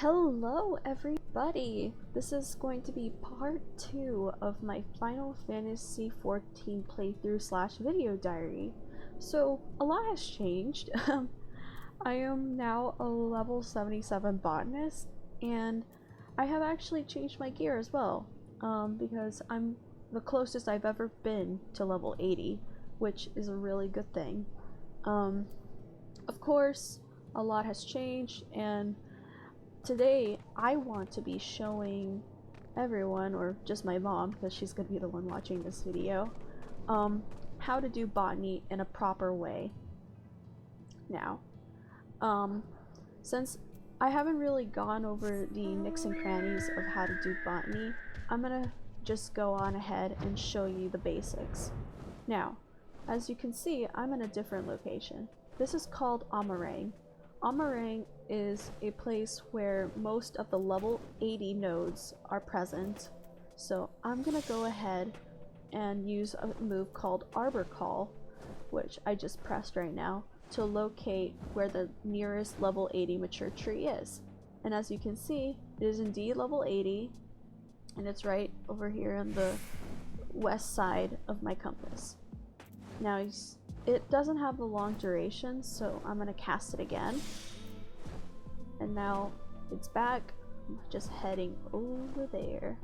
Hello everybody! This is going to be part 2 of my Final Fantasy XIV playthrough slash video diary. So, a lot has changed. I am now a level 77 botanist, and I have actually changed my gear as well, because I'm the closest I've ever been to level 80, which is a really good thing. Of course, a lot has changed, and today I want to be showing everyone, or just my mom because she's gonna be the one watching this video, how to do botany in a proper way. Now, since I haven't really gone over the nooks and crannies of how to do botany, I'm gonna just go on ahead and show you the basics. Now, as you can see, I'm in a different location. This is called Amarang. Amarang is a place where most of the level 80 nodes are present. So I'm gonna go ahead and use a move called Arbor Call, which I just pressed right now, to locate where the nearest level 80 mature tree is. And as you can see, it is indeed level 80, and it's right over here on the west side of my compass. Now it doesn't have the long duration, so I'm gonna cast it again. And now it's back. I'm just heading over there.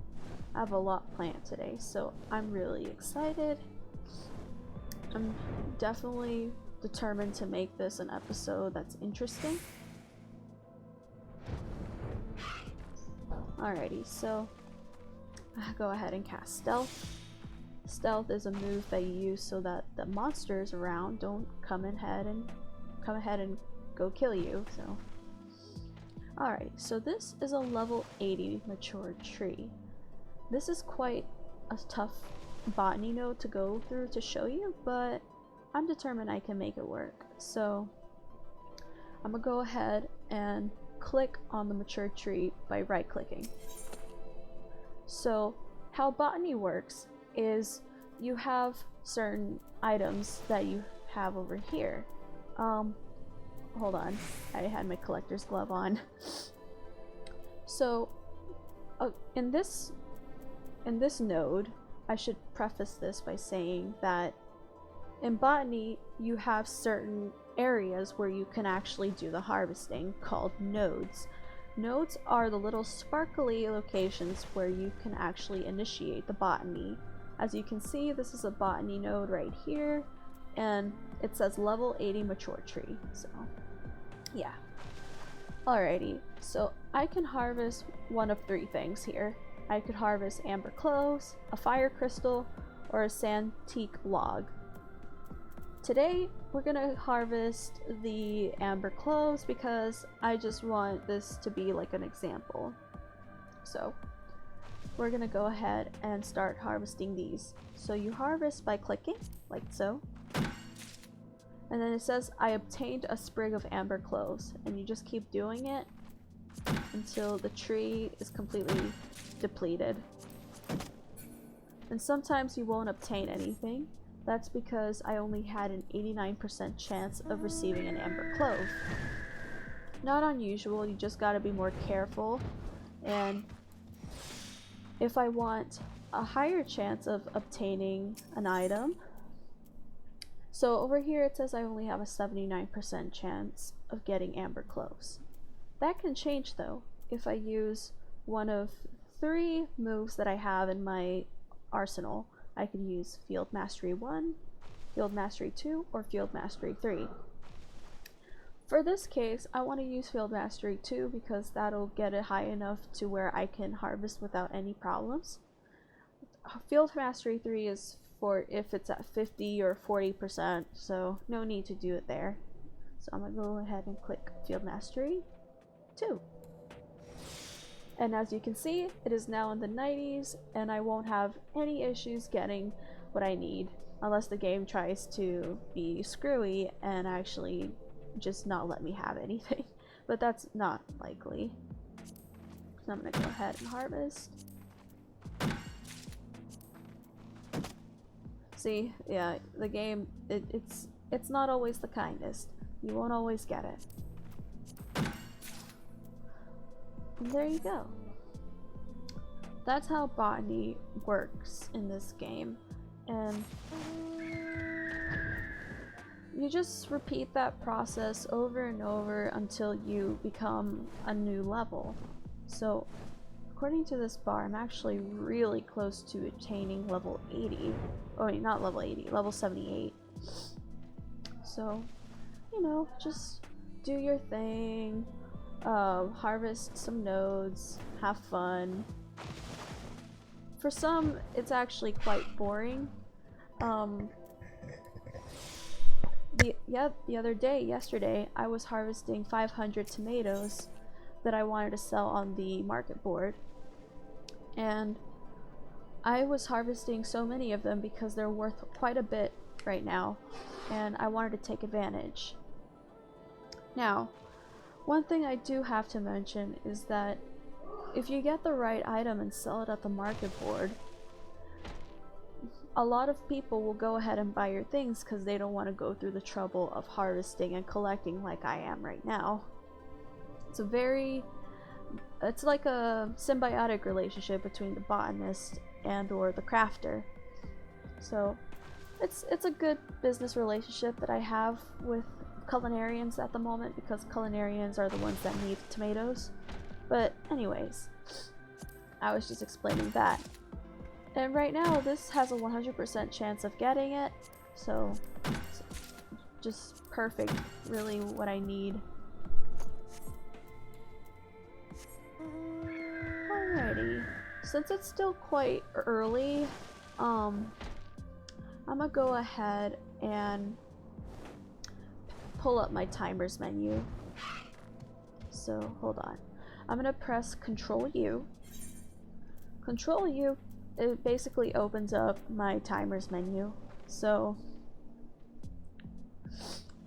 I have a lot planned today, so I'm really excited. I'm definitely determined to make this an episode that's interesting. Alrighty, so I go ahead and cast Stealth. Stealth is a move that you use so that the monsters around don't come ahead and go kill you. So, alright, so this is a level 80 mature tree. This is quite a tough botany node to go through to show you, but I'm determined I can make it work. So I'm gonna go ahead and click on the mature tree by right clicking. So how botany works is you have certain items that you have over here. Hold on, I had my collector's glove on. So in this node, I should preface this by saying that in botany you have certain areas where you can actually do the harvesting, called nodes. Nodes are the little sparkly locations where you can actually initiate the botany. As you can see, this is a botany node right here, and it says level 80 mature tree, so yeah. Alrighty, so I can harvest one of three things here. I could harvest amber cloves, a fire crystal, or a santique log. Today, we're gonna harvest the amber cloves because I just want this to be like an example. So we're gonna go ahead and start harvesting these. So you harvest by clicking, like so. And then it says, I obtained a sprig of amber cloves. And you just keep doing it until the tree is completely depleted. And sometimes you won't obtain anything. That's because I only had an 89% chance of receiving an amber clove. Not unusual, you just gotta be more careful. And if I want a higher chance of obtaining an item, so over here it says I only have a 79% chance of getting amber cloves. That can change though if I use one of three moves that I have in my arsenal. I could use Field Mastery 1, Field Mastery 2, or Field Mastery 3. For this case, I want to use Field Mastery 2 because that'll get it high enough to where I can harvest without any problems. Field Mastery 3 is for if it's at 50 or 40%, so no need to do it there. So I'm going to go ahead and click Field Mastery 2. And as you can see, it is now in the 90s, and I won't have any issues getting what I need, unless the game tries to be screwy and actually just not let me have anything. But that's not likely. So I'm gonna go ahead and harvest. See, yeah, the game, it's not always the kindest. You won't always get it. And there you go. That's how botany works in this game. And you just repeat that process over and over until you become a new level. So according to this bar, I'm actually really close to attaining level 80. Oh wait, not level 80, level 78. So, you know, just do your thing, harvest some nodes, have fun. For some, it's actually quite boring. The other day, yesterday, I was harvesting 500 tomatoes that I wanted to sell on the market board. And I was harvesting so many of them because they're worth quite a bit right now, and I wanted to take advantage. Now, one thing I do have to mention is that if you get the right item and sell it at the market board, a lot of people will go ahead and buy your things because they don't want to go through the trouble of harvesting and collecting like I am right now. It's like a symbiotic relationship between the botanist and or the crafter. So it's a good business relationship that I have with culinarians at the moment, because culinarians are the ones that need tomatoes. But anyways, I was just explaining that. And right now this has a 100% chance of getting it, so it's just perfect, really what I need. Alrighty, since it's still quite early, I'm gonna go ahead and pull up my timers menu. So hold on, I'm gonna press Control U. Control U, it basically opens up my timers menu. So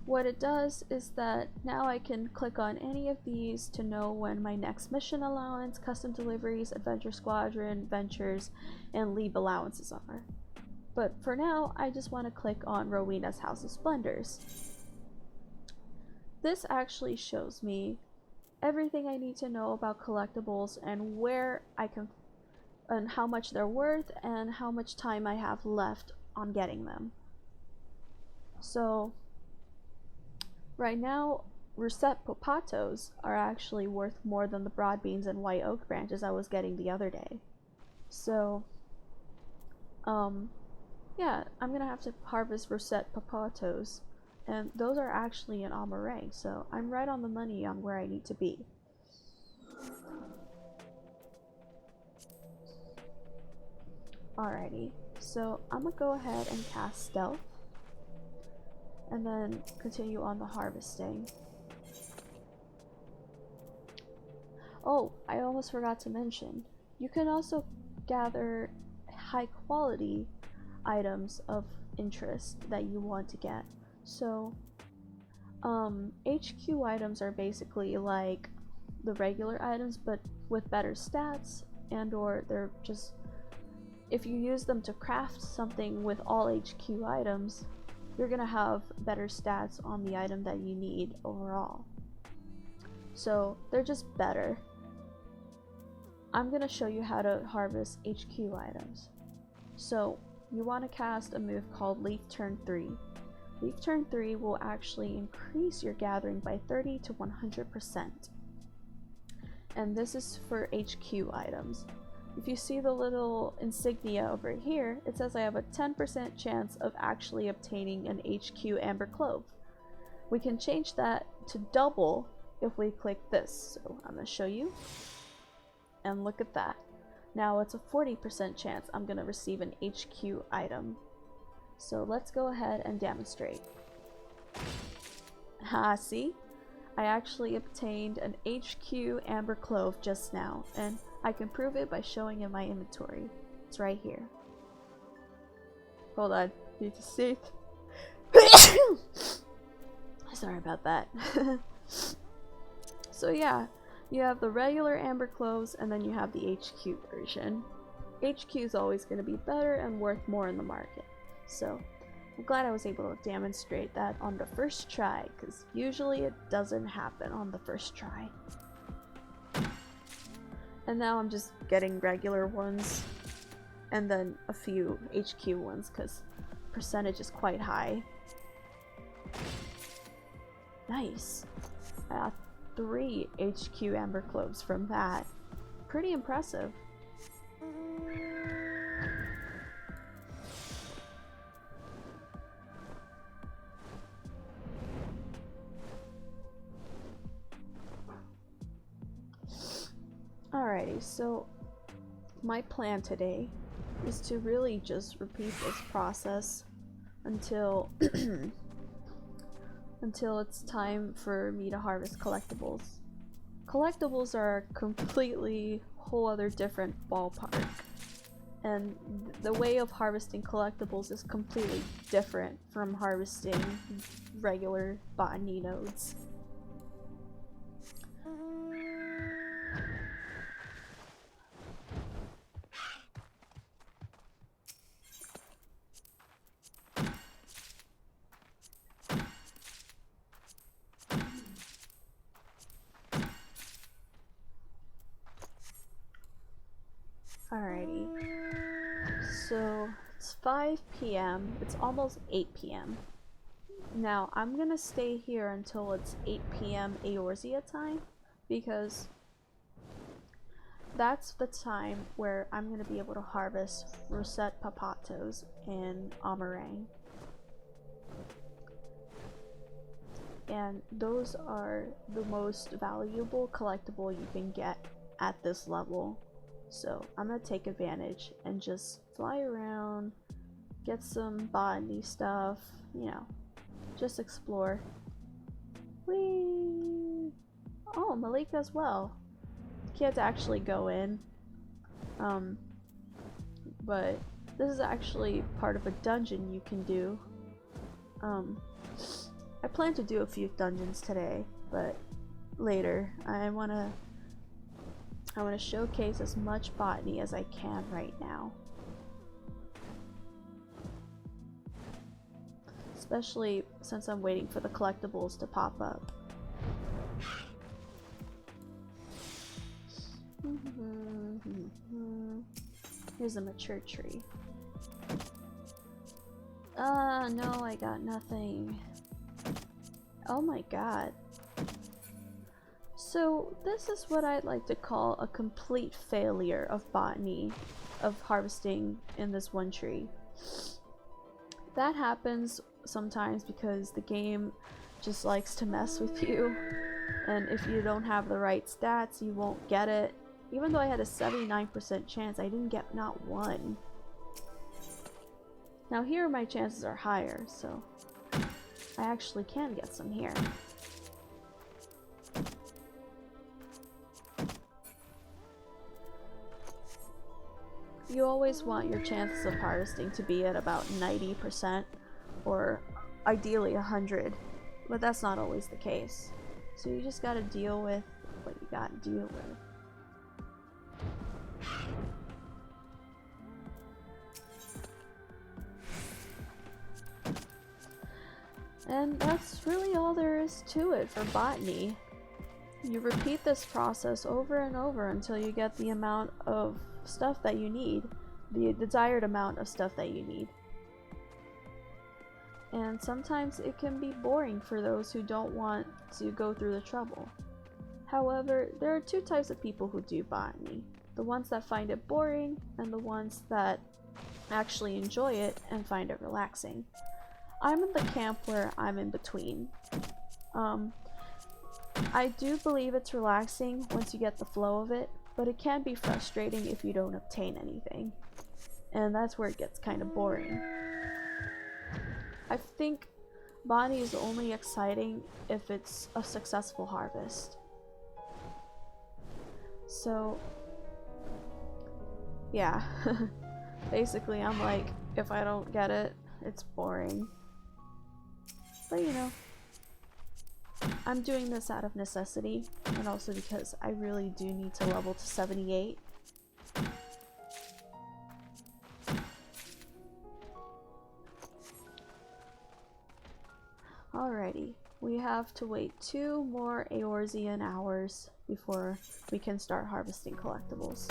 what it does is that now I can click on any of these to know when my next mission allowance, custom deliveries, adventure squadron, ventures, and leave allowances are. But for now, I just want to click on Rowena's House of Splendors. This actually shows me everything I need to know about collectibles and where I can, and how much they're worth and how much time I have left on getting them. So right now, russet popatos are actually worth more than the broad beans and white oak branches I was getting the other day. So yeah, I'm gonna have to harvest russet popatos, and those are actually in Amaranth, so I'm right on the money on where I need to be. Alrighty, so I'm gonna go ahead and cast Stealth, and then continue on the harvesting. Oh, I almost forgot to mention, you can also gather high quality items of interest that you want to get. So HQ items are basically like the regular items but with better stats, and or they're just, if you use them to craft something with all HQ items, you're gonna have better stats on the item that you need overall. So they're just better. I'm gonna show you how to harvest HQ items. So you want to cast a move called Leaf Turn 3. Leaf Turn 3 will actually increase your gathering by 30 to 100%. And this is for HQ items. If you see the little insignia over here, it says I have a 10% chance of actually obtaining an HQ Amber Clove. We can change that to double if we click this. So I'm going to show you. And look at that. Now it's a 40% chance I'm going to receive an HQ item. So let's go ahead and demonstrate. See? I actually obtained an HQ Amber Clove just now, and I can prove it by showing in my inventory. It's right here. Hold on, need to see it. Sorry about that. So yeah, you have the regular Amber Cloves and then you have the HQ version. HQ is always going to be better and worth more in the market. So I'm glad I was able to demonstrate that on the first try, because usually it doesn't happen on the first try. And now I'm just getting regular ones. And then a few HQ ones, because percentage is quite high. Nice. I got 3 HQ Amber Cloves from that. Pretty impressive. Alrighty, so my plan today is to really just repeat this process until until it's time for me to harvest collectibles. Collectibles are a completely whole other different ballpark, and the way of harvesting collectibles is completely different from harvesting regular botany nodes. Alrighty, so it's 5 p.m. It's almost 8 p.m. Now I'm gonna stay here until it's 8 p.m. Eorzea time, because that's the time where I'm gonna be able to harvest Rosette Papatos and Amarang. And those are the most valuable collectible you can get at this level. So I'm gonna take advantage and just fly around, get some botany stuff, you know, just explore. Whee! Oh, Malika as well. Can't actually go in. But this is actually part of a dungeon you can do. I plan to do a few dungeons today, but later. I wanna showcase as much botany as I can right now. Especially since I'm waiting for the collectibles to pop up. Here's a mature tree. No, I got nothing. Oh my god. So this is what I'd like to call a complete failure of botany, of harvesting in this one tree. That happens sometimes because the game just likes to mess with you, and if you don't have the right stats, you won't get it. Even though I had a 79% chance, I didn't get not one. Now here my chances are higher, so I actually can get some here. You always want your chances of harvesting to be at about 90%, or ideally 100, but that's not always the case. So you just gotta deal with what you gotta deal with. And that's really all there is to it for botany. You repeat this process over and over until you get the amount of stuff that you need, the desired amount of stuff that you need. And sometimes it can be boring for those who don't want to go through the trouble. However, there are two types of people who do botany. The ones that find it boring, and the ones that actually enjoy it and find it relaxing. I'm in the camp where I'm in between. I do believe it's relaxing once you get the flow of it, but it can be frustrating if you don't obtain anything. And that's where it gets kind of boring. I think botany is only exciting if it's a successful harvest. So, yeah. Basically, I'm like, if I don't get it, it's boring. But you know, I'm doing this out of necessity, and also because I really do need to level to 78. Alrighty, we have to wait 2 more Eorzean hours before we can start harvesting collectibles.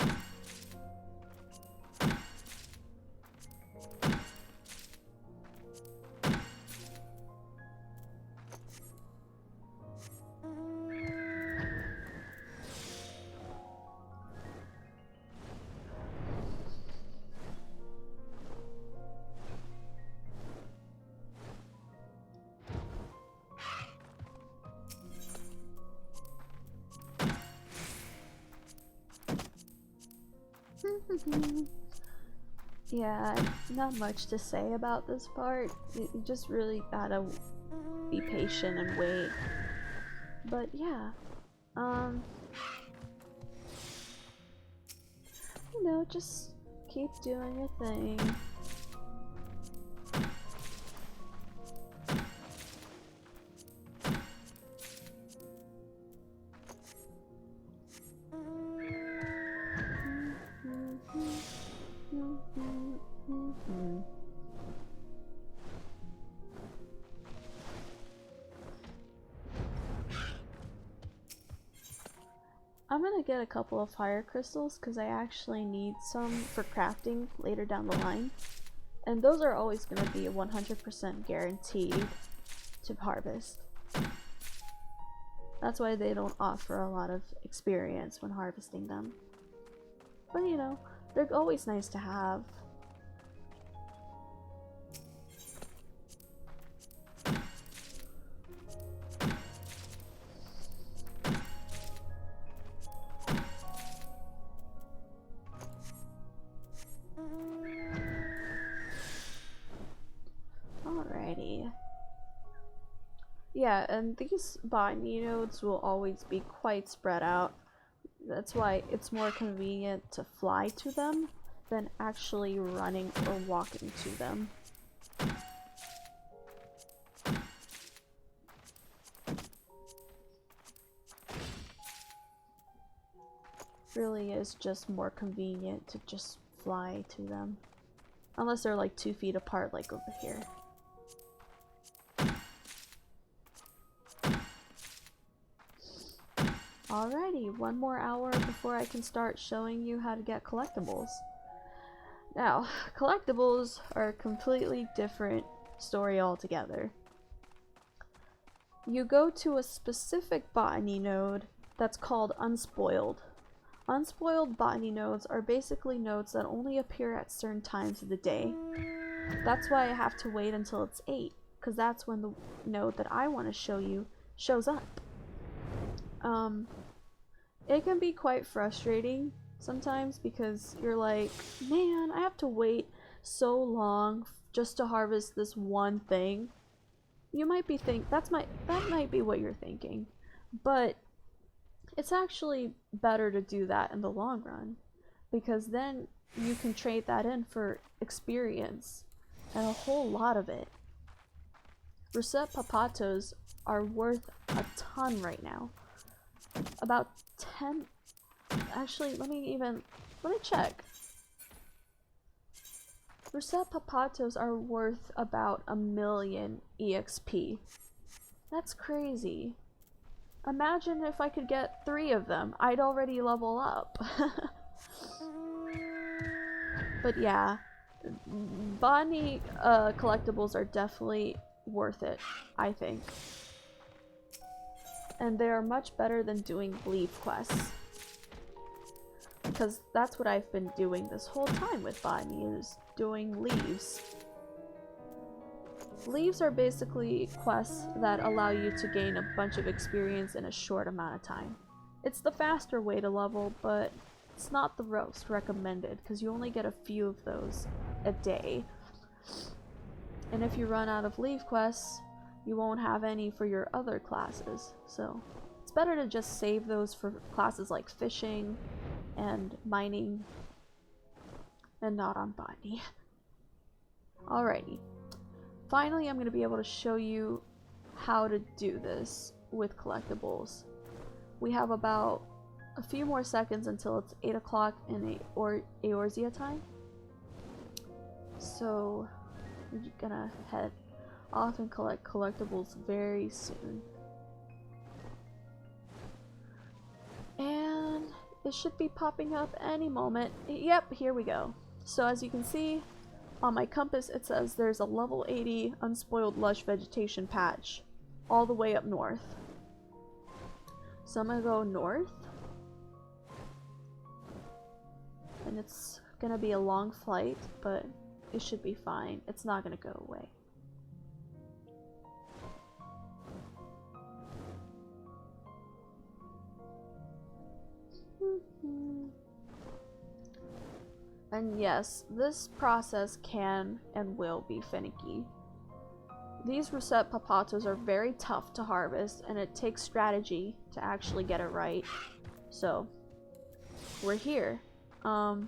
Yeah, not much to say about this part. You just really gotta be patient and wait. But yeah, you know, just keep doing your thing. I'm gonna get a couple of fire crystals because I actually need some for crafting later down the line. And those are always gonna be 100% guaranteed to harvest. That's why they don't offer a lot of experience when harvesting them. But you know, they're always nice to have. Alrighty. Yeah, and these botany nodes will always be quite spread out. That's why it's more convenient to fly to them than actually running or walking to them. Really is just more convenient to just fly to them. Unless they're like 2 feet apart like over here. Alrighty, 1 more hour before I can start showing you how to get collectibles. Now, collectibles are a completely different story altogether. You go to a specific botany node that's called Unspoiled. Unspoiled botany nodes are basically nodes that only appear at certain times of the day. That's why I have to wait until it's 8, because that's when the node that I want to show you shows up. It can be quite frustrating sometimes because you're like, man, I have to wait so long just to harvest this one thing. You might be that might be what you're thinking, but it's actually better to do that in the long run, because then you can trade that in for experience, and a whole lot of it. Reset Papatos are worth a ton right now. About 10. Actually, let me check. Reset Papatos are worth about 1,000,000 EXP. That's crazy. Imagine if I could get 3 of them. I'd already level up. But yeah, botany collectibles are definitely worth it, I think. And they are much better than doing leaf quests. Because that's what I've been doing this whole time with botany, is doing leaves. Leaves are basically quests that allow you to gain a bunch of experience in a short amount of time. It's the faster way to level, but it's not the most recommended, because you only get a few of those a day. And if you run out of leaf quests, you won't have any for your other classes, so it's better to just save those for classes like fishing and mining, and not on botany. Alrighty. Finally, I'm going to be able to show you how to do this with collectibles. We have about a few more seconds until it's 8 o'clock in Eorzea time. So, we're gonna head off and collect collectibles very soon. it should be popping up any moment. Yep, here we go. So as you can see, on my compass it says there's a level 80 unspoiled lush vegetation patch all the way up north. So I'm gonna go north. And it's gonna be a long flight, but it should be fine. It's not gonna go away. And yes, this process can and will be finicky. These russet papatos are very tough to harvest, and it takes strategy to actually get it right. So, we're here. Now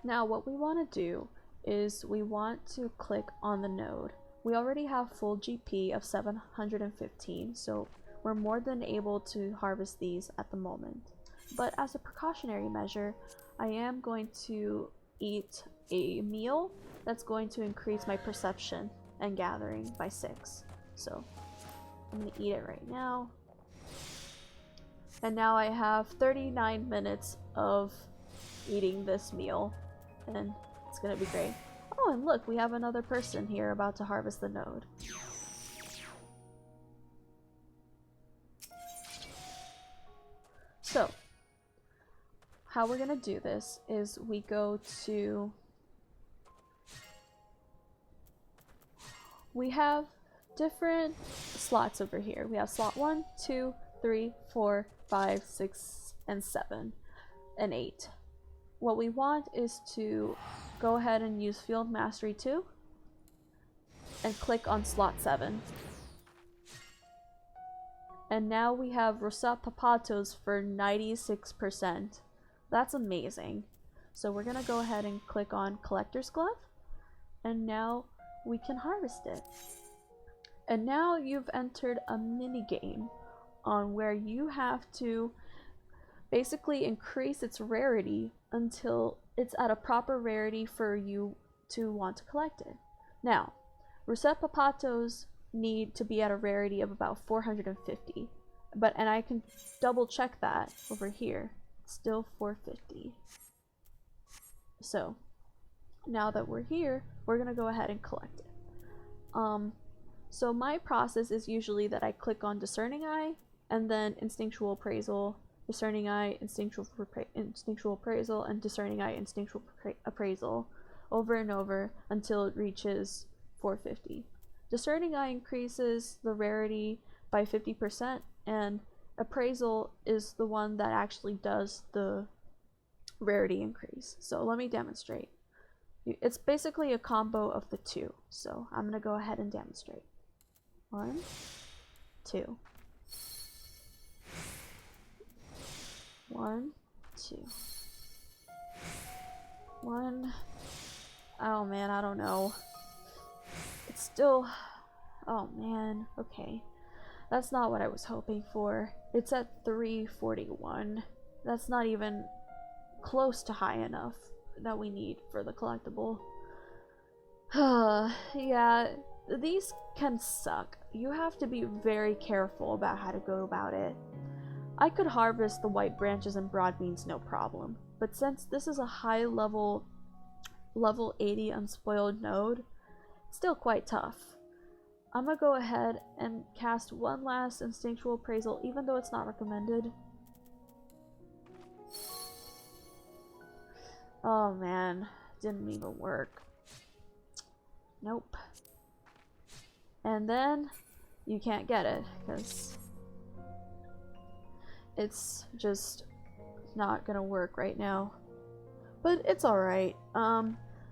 what we want to do is we want to click on the node. We already have full GP of 715, so we're more than able to harvest these at the moment. But as a precautionary measure, I am going to eat a meal that's going to increase my perception and gathering by 6. So I'm going to eat it right now. And now I have 39 minutes of eating this meal, and it's going to be great. Oh, and look, we have another person here about to harvest the node. So, how we're gonna do this is we go to... We have different slots over here. We have slot 1, 2, 3, 4, 5, 6, and 7, and 8. What we want is to go ahead and use Field Mastery 2 and click on slot 7. And now we have Russet Papatos for 96%. That's amazing. So we're gonna go ahead and click on Collector's Glove, and now we can harvest it. And now you've entered a mini game on where you have to basically increase its rarity until it's at a proper rarity for you to want to collect it. Now, Russet Papatos need to be at a rarity of about 450, and I can double check that over here. It's still 450. So now that we're here, we're gonna go ahead and collect it. So my process is usually that I click on Discerning Eye and then Instinctual Appraisal, Discerning Eye, Instinctual Appraisal, and Discerning Eye, Instinctual Appraisal over and over until it reaches 450. Discerning Eye increases the rarity by 50%, and Appraisal is the one that actually does the rarity increase. So let me demonstrate. It's basically a combo of the two, so I'm gonna go ahead and demonstrate. 1, 2. 1, 2. 1. Oh man, I don't know. It's still... Oh man, okay. That's not what I was hoping for. It's at 341. That's not even close to high enough that we need for the collectible. Yeah, these can suck. You have to be very careful about how to go about it. I could harvest the white branches and broad beans no problem, but since this is a high level 80 unspoiled node, it's still quite tough. I'm gonna go ahead and cast one last Instinctual Appraisal, even though it's not recommended. Oh man, didn't even work. Nope. And then you can't get it because it's just not gonna work right now. But it's alright.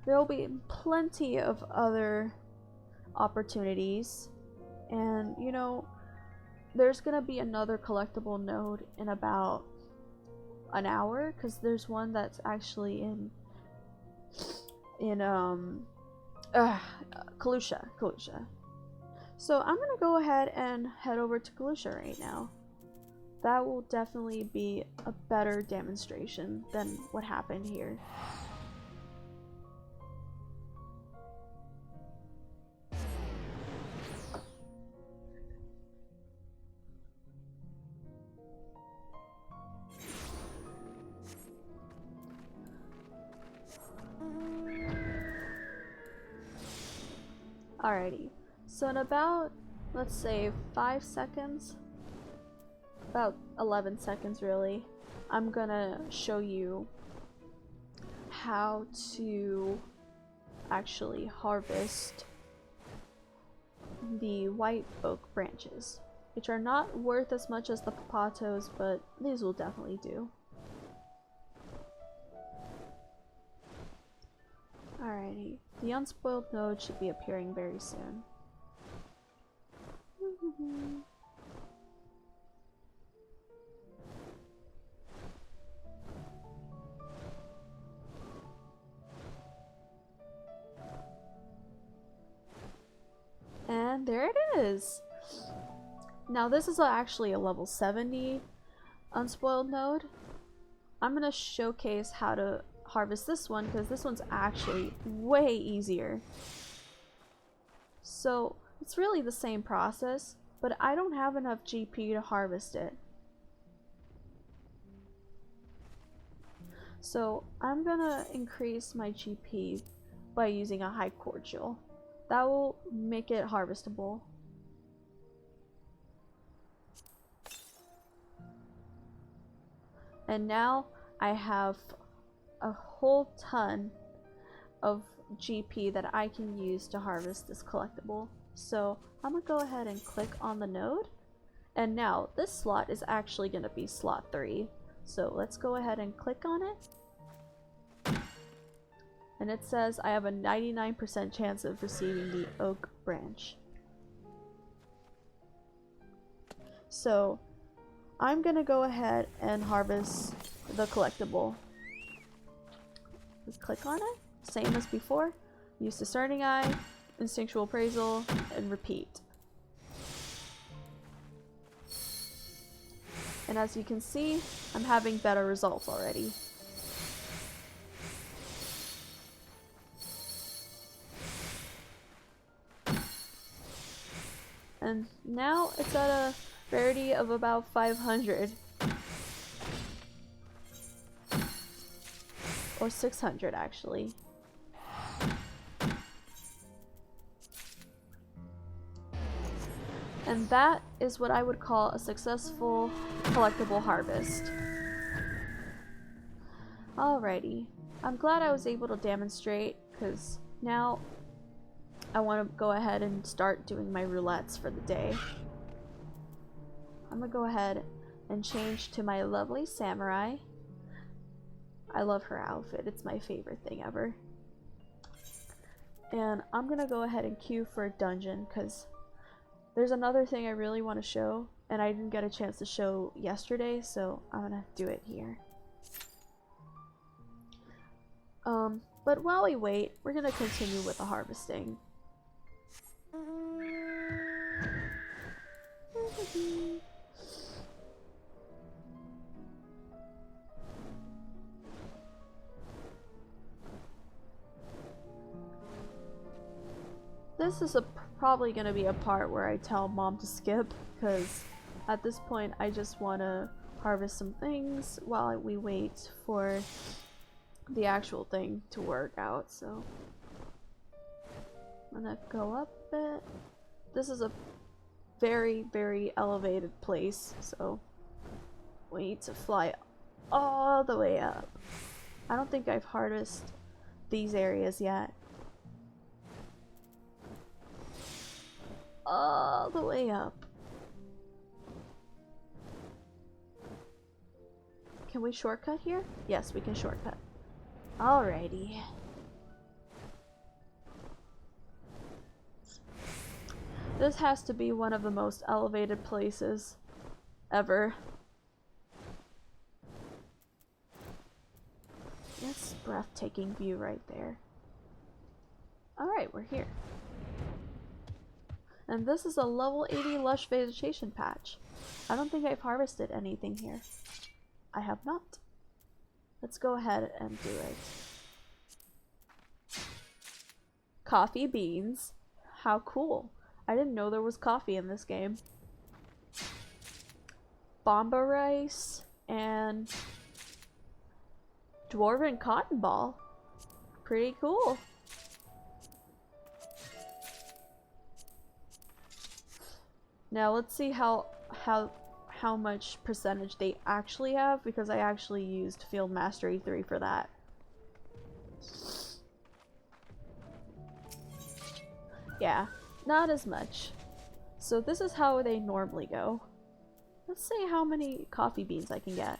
There'll be plenty of other opportunities, and you know, there's gonna be another collectible node in about an hour, because there's one that's actually in Kalusha. So I'm gonna go ahead and head over to Kalusha right now. That will definitely be a better demonstration than what happened here. Alrighty, so in about, let's say 5 seconds, about 11 seconds really, I'm gonna show you how to actually harvest the white oak branches, which are not worth as much as the papatos, but these will definitely do. Alrighty, the unspoiled node should be appearing very soon. And there it is! Now this is actually a level 70 unspoiled node. I'm gonna showcase how to harvest this one because this one's actually way easier. So it's really the same process, but I don't have enough GP to harvest it. So I'm gonna increase my GP by using a high cordial. That will make it harvestable. And now I have a whole ton of GP that I can use to harvest this collectible. So I'm gonna go ahead and click on the node. And now this slot is actually gonna be slot 3. So let's go ahead and click on it. And it says I have a 99% chance of receiving the oak branch. So I'm gonna go ahead and harvest the collectible. Just click on it, same as before. Use discerning eye, instinctual appraisal, and repeat. And as you can see, I'm having better results already. And now it's at a rarity of about 500. Or 600 actually. And that is what I would call a successful collectible harvest. Alrighty. I'm glad I was able to demonstrate, because now I want to go ahead and start doing my roulettes for the day. I'm gonna go ahead and change to my lovely samurai. I love her outfit, it's my favorite thing ever. And I'm gonna go ahead and queue for a dungeon because there's another thing I really want to show and I didn't get a chance to show yesterday, so I'm gonna do it here. But while we wait, we're gonna continue with the harvesting. This is probably going to be a part where I tell mom to skip, because at this point I just want to harvest some things while we wait for the actual thing to work out. So I'm gonna go up a bit. This is a very, very elevated place, so we need to fly all the way up. I don't think I've harvested these areas yet. All the way up. Can we shortcut here? Yes, we can shortcut. Alrighty. This has to be one of the most elevated places ever. That's a breathtaking view right there. Alright, we're here. And this is a level 80 lush vegetation patch. I don't think I've harvested anything here. I have not. Let's go ahead and do it. Coffee beans. How cool. I didn't know there was coffee in this game. Bomba rice and dwarven cotton ball. Pretty cool. Now let's see how much percentage they actually have, because I actually used Field Mastery 3 for that. Yeah, not as much. So this is how they normally go. Let's see how many coffee beans I can get.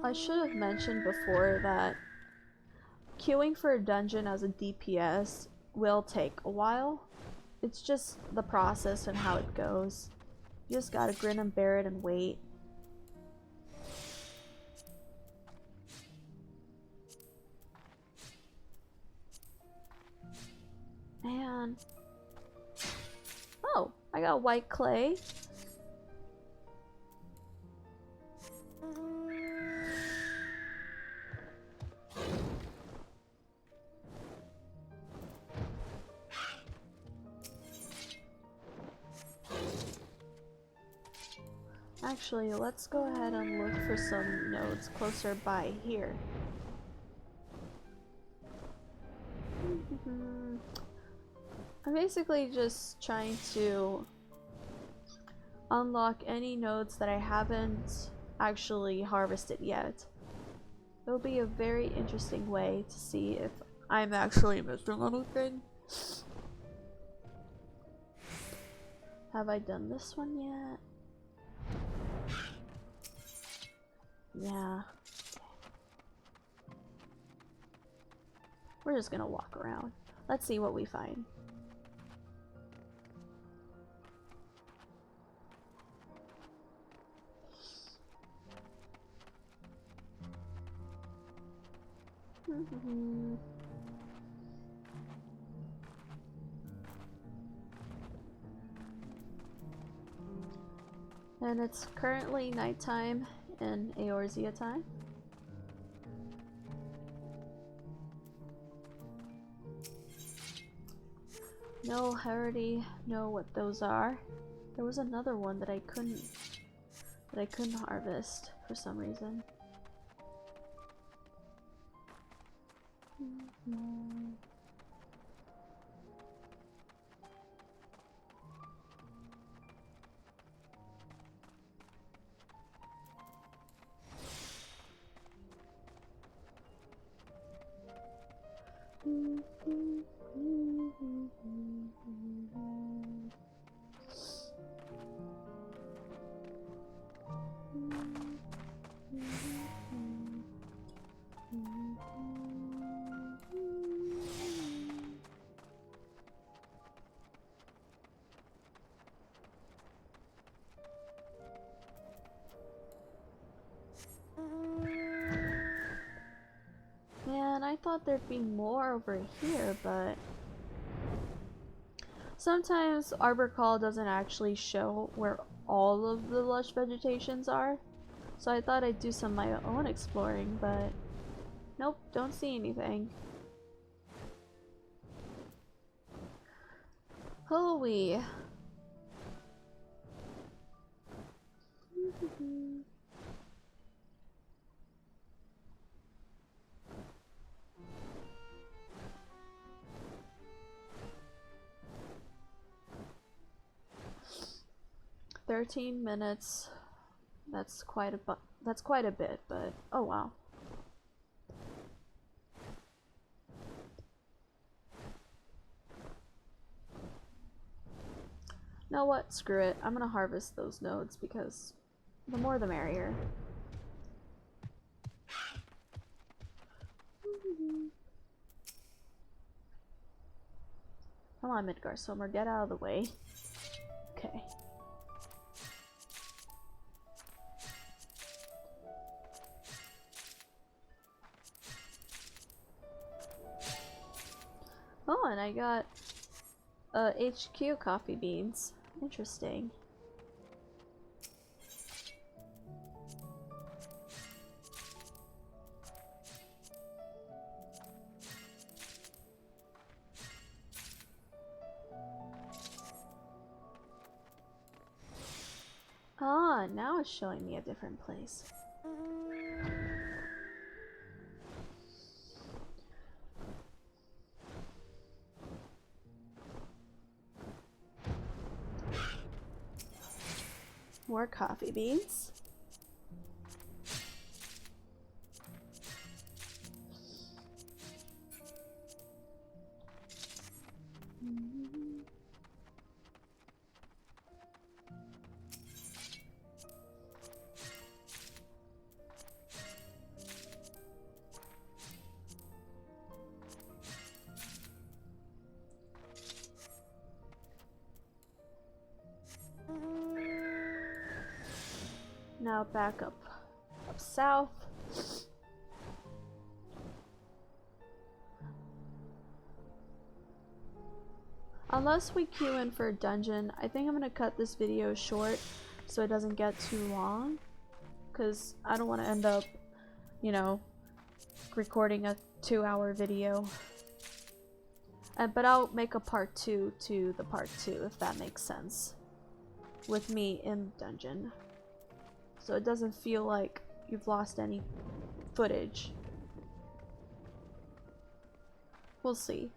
I should have mentioned before that queuing for a dungeon as a DPS will take a while. It's just the process and how it goes. You just gotta grin and bear it and wait. Man. Oh, I got white clay. Actually, let's go ahead and look for some nodes closer by here. I'm basically just trying to unlock any nodes that I haven't actually harvested yet. It'll be a very interesting way to see if I'm actually missing anything. Have I done this one yet? Yeah. We're just gonna walk around. Let's see what we find. And it's currently nighttime in Eorzea time. No, I already know what those are. There was another one that I couldn't harvest for some reason. Man, I thought there'd be more over here, but sometimes Arbor Call doesn't actually show where all of the lush vegetations are, so I thought I'd do some of my own exploring, but nope, don't see anything. Holy. 13 minutes. That's quite a bit, but oh wow. You know what? Screw it. I'm gonna harvest those nodes because the more the merrier. Come on, Midgar Sommer, get out of the way. Okay. Oh, and I got HQ coffee beans. Interesting. Ah, now it's showing me a different place. More coffee beans. Now back up south. Unless we queue in for a dungeon, I think I'm gonna cut this video short so it doesn't get too long, because I don't want to end up, you know, recording a 2-hour video. But I'll make a part 2 to the part 2, if that makes sense, with me in the dungeon. So it doesn't feel like you've lost any footage. We'll see.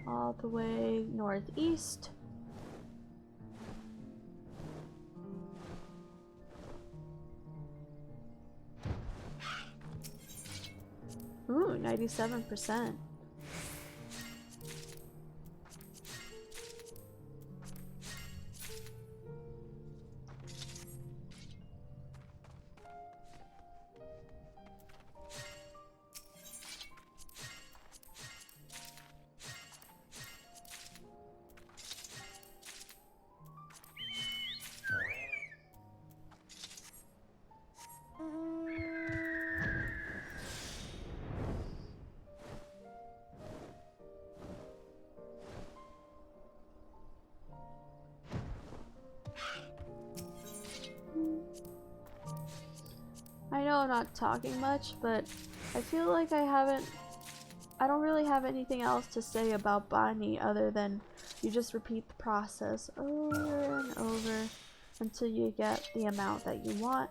All the way northeast. Ooh, 97%. I know I'm not talking much, but I feel like I don't really have anything else to say about botany other than you just repeat the process over and over until you get the amount that you want.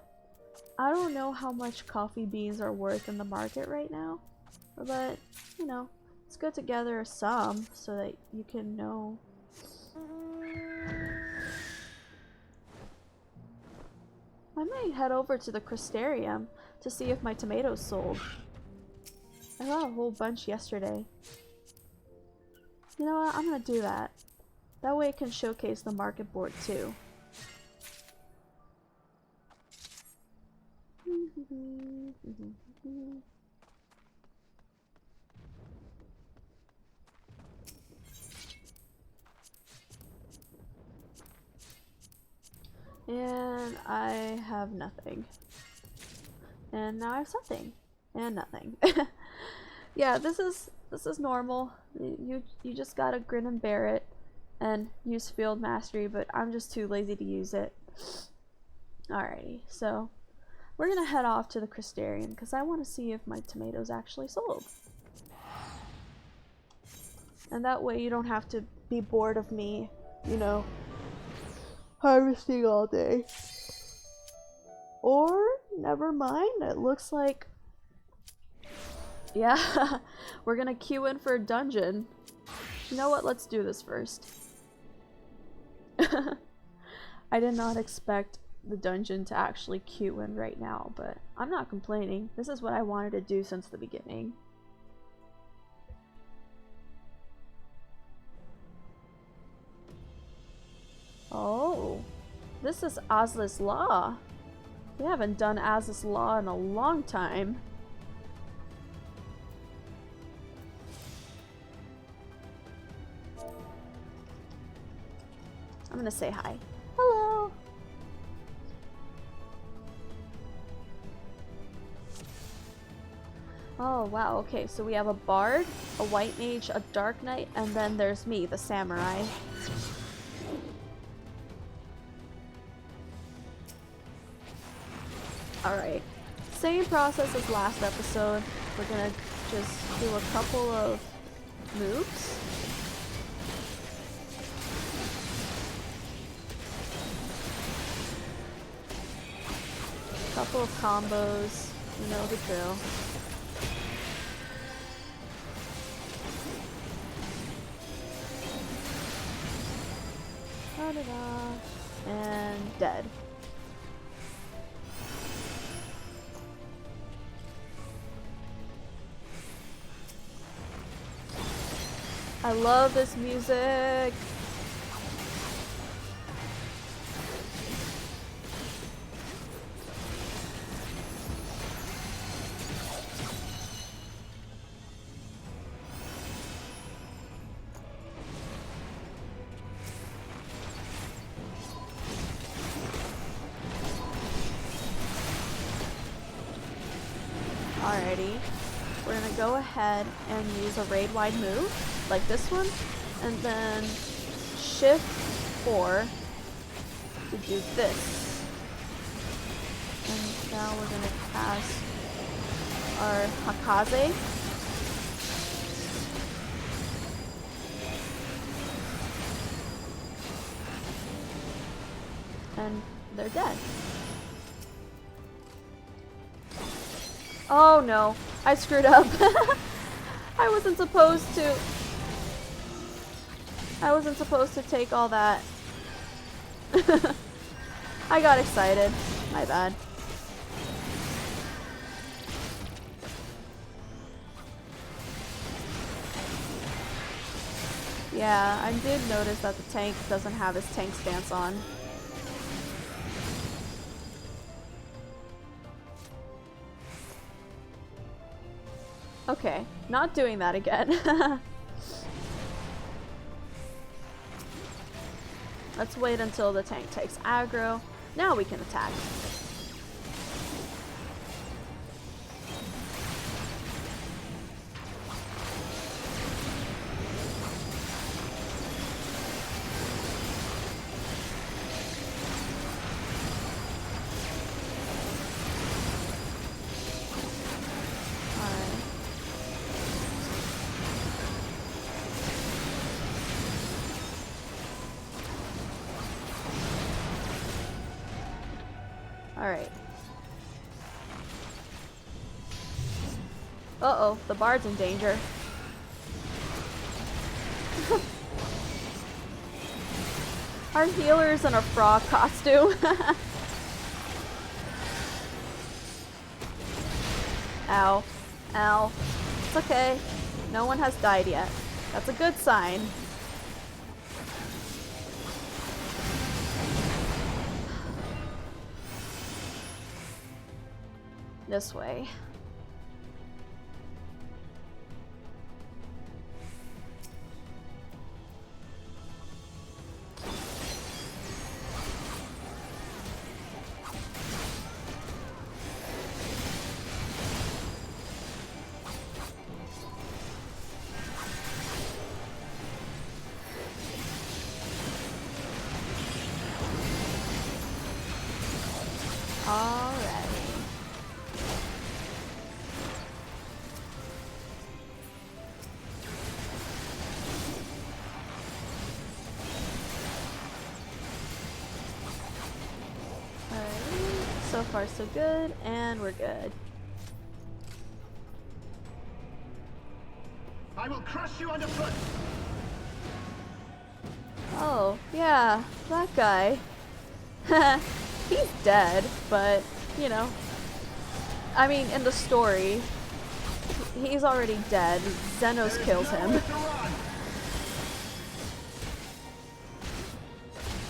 I don't know how much coffee beans are worth in the market right now, but you know, it's good to gather some so that you can know. I might head over to the Crystarium to see if my tomatoes sold. I got a whole bunch yesterday. You know what? I'm gonna do that. That way it can showcase the market board too. And I have nothing. And now I have something. And nothing. Yeah, this is normal. You just gotta grin and bear it and use field mastery, but I'm just too lazy to use it. Alrighty, so we're gonna head off to the Crystarium because I want to see if my tomatoes actually sold. And that way you don't have to be bored of me, you know, harvesting all day. Or, never mind, it looks like, yeah, we're gonna queue in for a dungeon. You know what, let's do this first. I did not expect the dungeon to actually queue in right now, but I'm not complaining. This is what I wanted to do since the beginning. Oh, this is Ozla's Law. We haven't done Ozla's Law in a long time. I'm gonna say hi. Hello! Oh wow, okay, so we have a bard, a white mage, a dark knight, and then there's me, the samurai. Alright. Same process as last episode. We're gonna just do a couple of moves. Couple of combos. You know the drill. Da-da-da. And dead. I love this music. Alrighty, we're gonna go ahead and use a raid-wide move, like this one, and then shift 4 to do this. And now we're gonna cast our Hakaze. And they're dead. Oh no, I screwed up. I wasn't supposed to take all that. I got excited. My bad. Yeah, I did notice that the tank doesn't have his tank stance on. Okay, not doing that again. Let's wait until the tank takes aggro. Now we can attack. Alright. Uh-oh, the bard's in danger. Our healer's in a frog costume. Ow. Ow. It's okay. No one has died yet. That's a good sign. This way. Alrighty. So far so good, and we're good. I will crush you underfoot. Oh, yeah, that guy. He's dead, but, you know. I mean, in the story, he's already dead. Xenos kills him.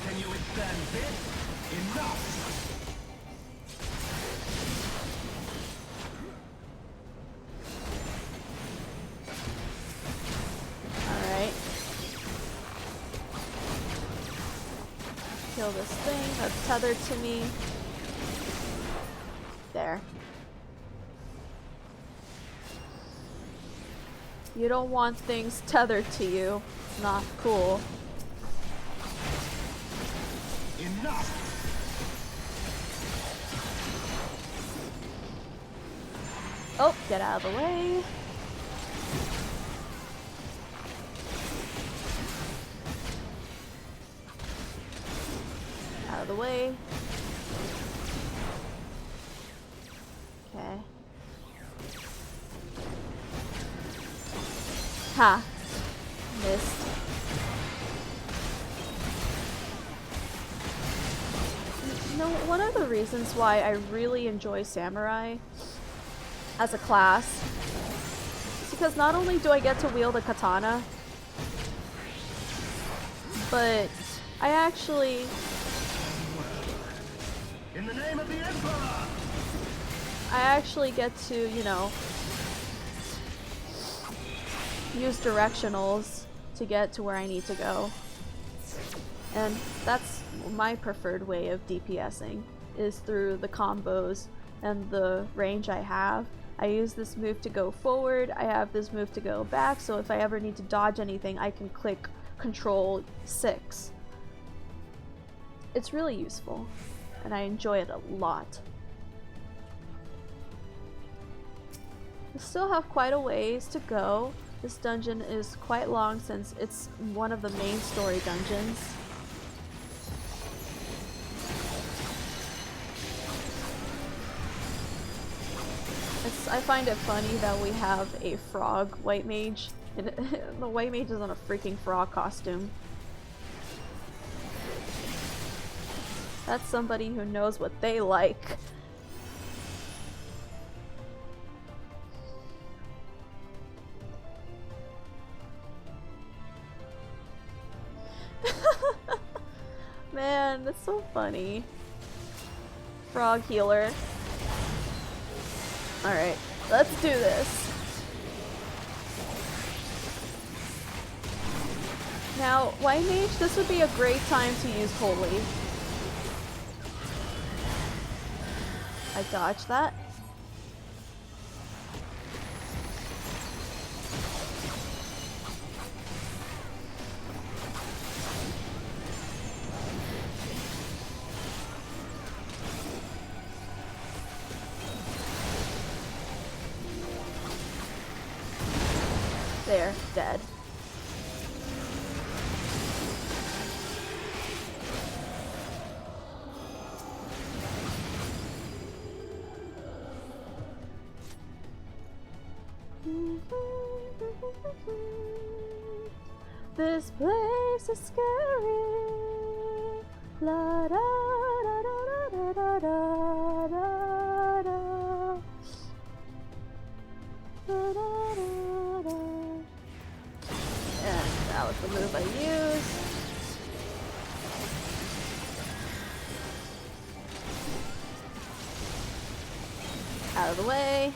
Can you withstand this? Enough! Alright. Kill this thing that's tethered to me. There. You don't want things tethered to you. It's not cool. Enough! Oh, get out of the way. Out of the way. Okay. Ha! Missed. You know, one of the reasons why I really enjoy Samurai as a class is because not only do I get to wield a katana, but I actually... In the name of the Emperor! I actually get to, you know, use directionals to get to where I need to go. And that's my preferred way of DPSing, is through the combos and the range I have. I use this move to go forward, I have this move to go back, so if I ever need to dodge anything, I can click Control 6. It's really useful, and I enjoy it a lot. We still have quite a ways to go. This dungeon is quite long since it's one of the main story dungeons. I find it funny that we have a frog white mage, and the white mage is on a freaking frog costume. That's somebody who knows what they like. Man, that's so funny. Frog healer. Alright, let's do this. Now, white mage, this would be a great time to use holy. I dodged that. There, dead. This place is scary. La da da da da da da da da. Da, da, da, da. And that was the move I used. Out of the way.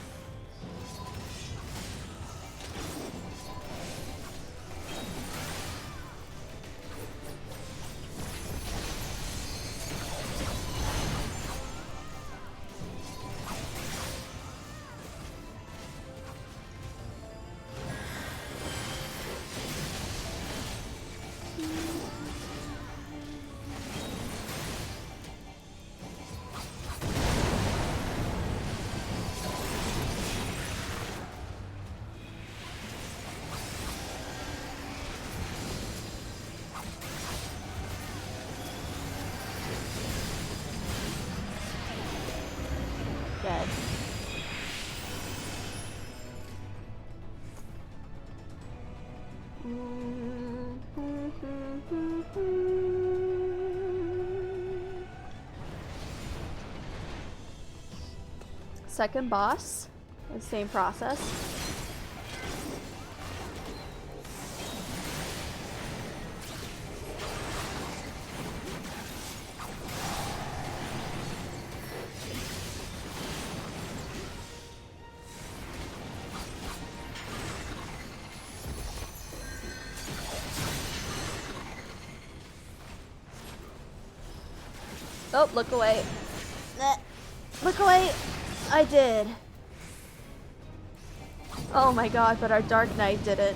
Dead. Second boss, the same process. Oh, look away. Look away! I did. Oh my god, but our Dark Knight did it.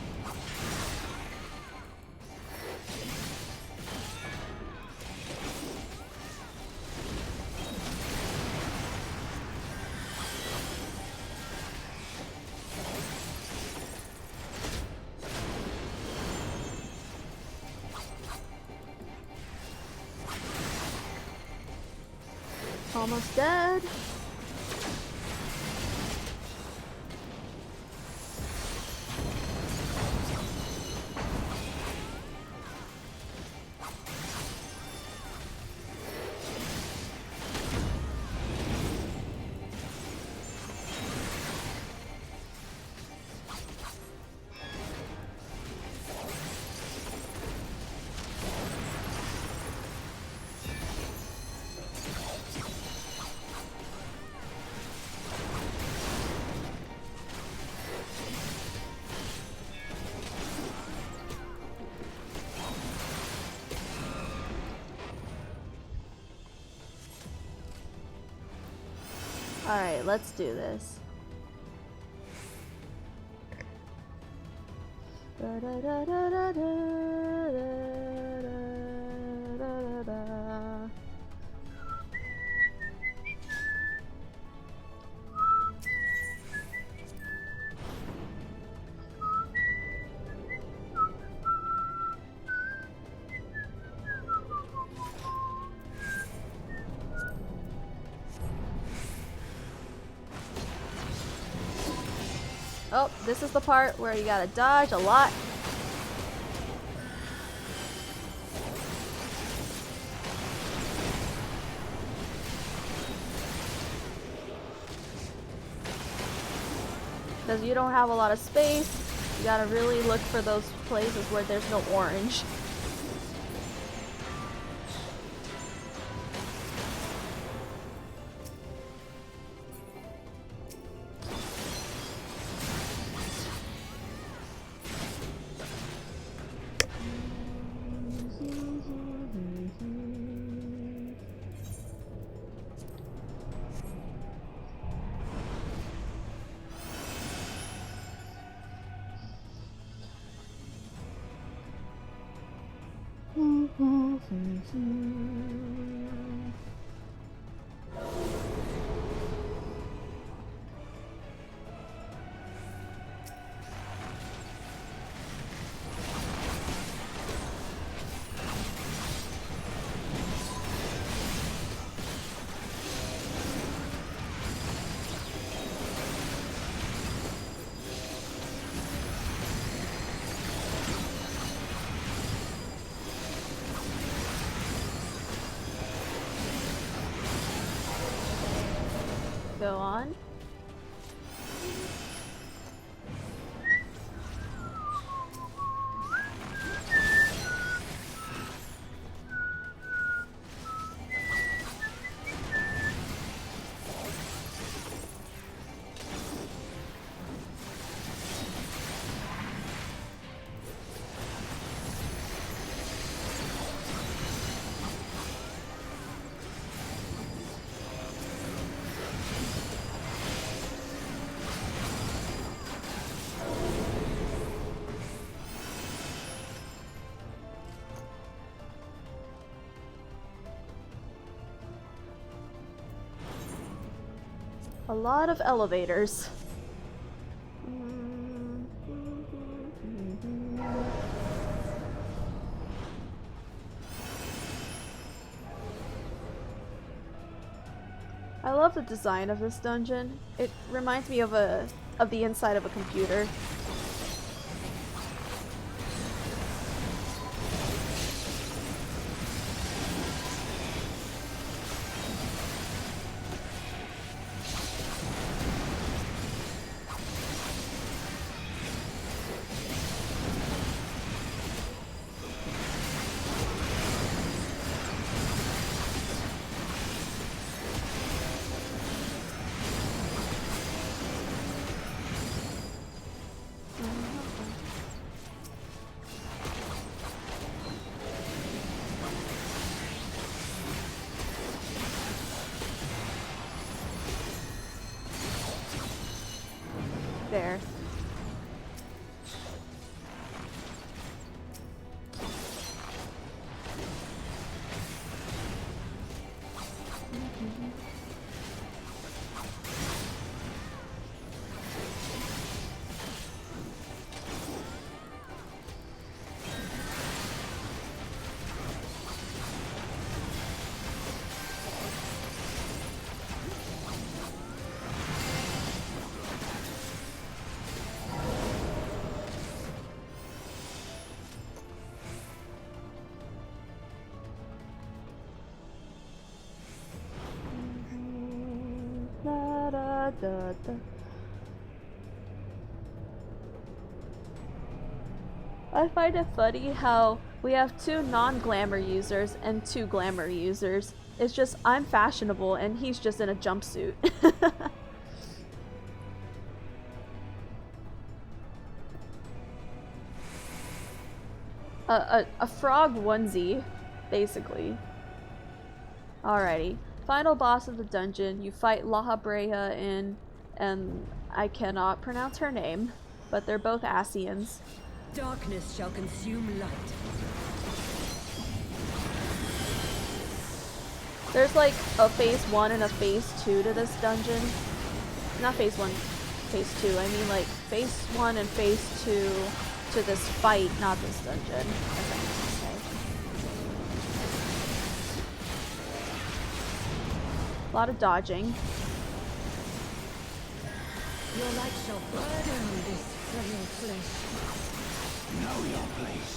Almost dead. Alright, let's do this. Oh, this is the part where you gotta dodge a lot. Because you don't have a lot of space, you gotta really look for those places where there's no orange. Go on. A lot of elevators. I love the design of this dungeon. It reminds me of the inside of a computer. There. da, da. I find it funny how we have 2 non-glamour users and 2 glamour users. It's just I'm fashionable and he's just in a jumpsuit. a frog onesie, basically. Alrighty. Final boss of the dungeon. You fight La Habrea and I cannot pronounce her name, but they're both Asians. Darkness shall consume light. There's like a phase 1 and a phase 2 to this dungeon. Not phase 1, phase 2. I mean like phase 1 and phase 2 to this fight, not this dungeon, as I meant to say. A lot of dodging. Your light shall burn this frail flesh. Know your place.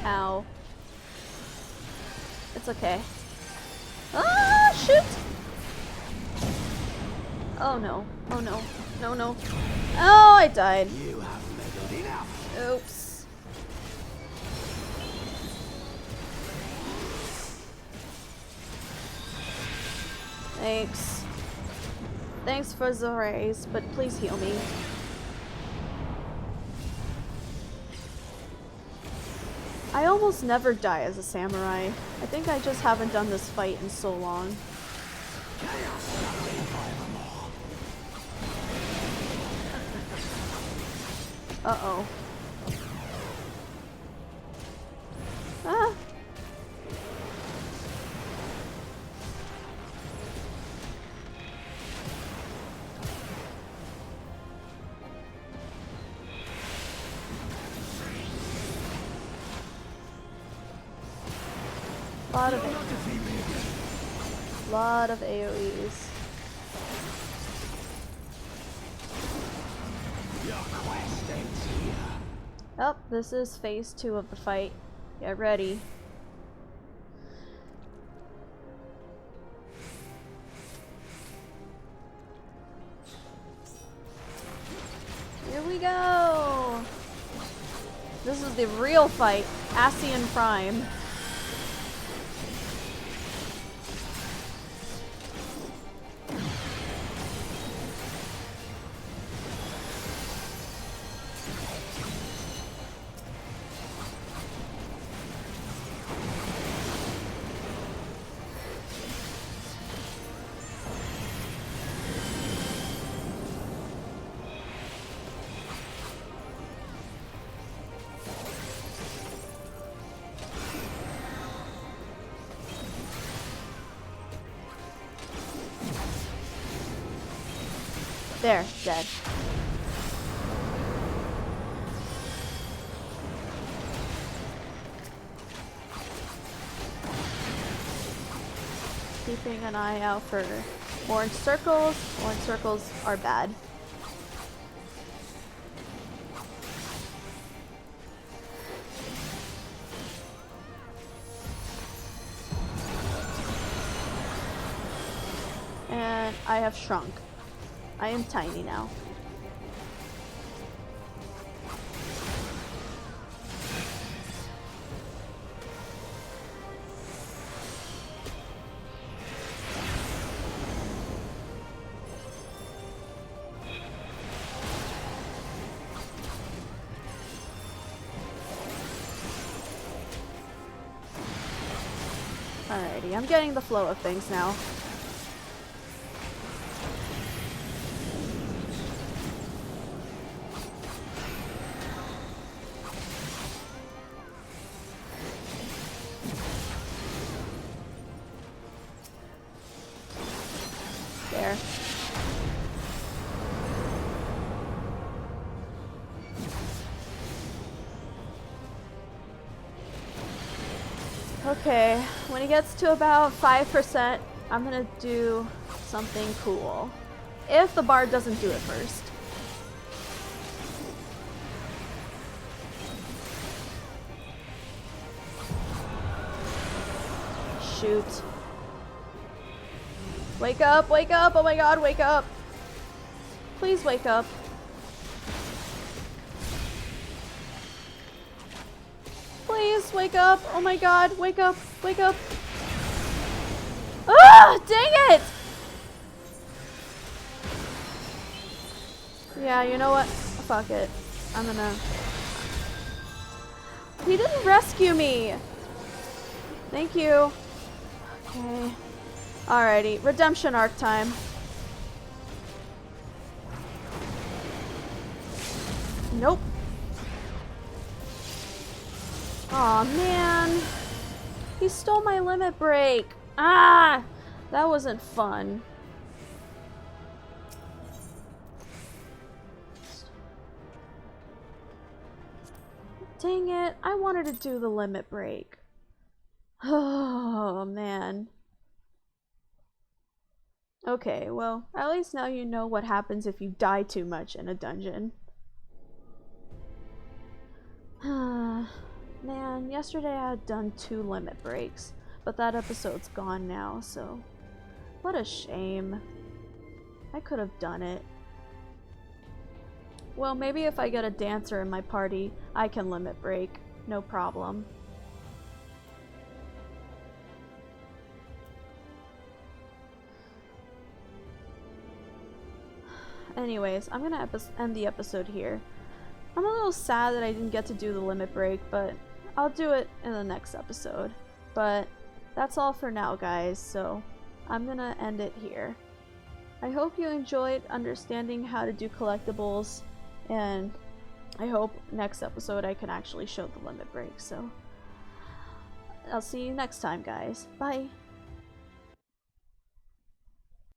Ow. It's okay. Ah, shoot! Oh no. Oh no. No, no. Oh, I died. You have meddled enough. Oops. Thanks. Thanks for the raise, but please heal me. I almost never die as a samurai. I think I just haven't done this fight in so long. Uh-oh. Ah! Lot of AoEs. Your quest ends here. Oh, this is phase 2 of the fight. Get ready. Here we go! This is the real fight. Asian Prime. There, dead. Keeping an eye out for orange circles. Orange circles are bad. And I have shrunk. I am tiny now. Alrighty, I'm getting the flow of things now. There. Okay, when it gets to about 5%, I'm gonna do something cool. If the bard doesn't do it first. shoot. Wake up, wake up, oh my god, wake up. Please wake up. Please wake up, oh my god, wake up, wake up. Ah, dang it! Yeah, you know what? Fuck it. I'm gonna... He didn't rescue me! Thank you. Okay. Alrighty, redemption arc time. Nope. Aw, man. He stole my limit break. Ah! That wasn't fun. Dang it, I wanted to do the limit break. Oh, man. Okay, well, at least now you know what happens if you die too much in a dungeon. Man, yesterday I had done 2 limit breaks, but that episode's gone now, so... What a shame. I could have done it. Well, maybe if I get a dancer in my party, I can limit break. No problem. Anyways, I'm gonna end the episode here. I'm a little sad that I didn't get to do the limit break, but I'll do it in the next episode. But that's all for now, guys, so I'm gonna end it here. I hope you enjoyed understanding how to do collectibles, and I hope next episode I can actually show the limit break, so I'll see you next time, guys. Bye!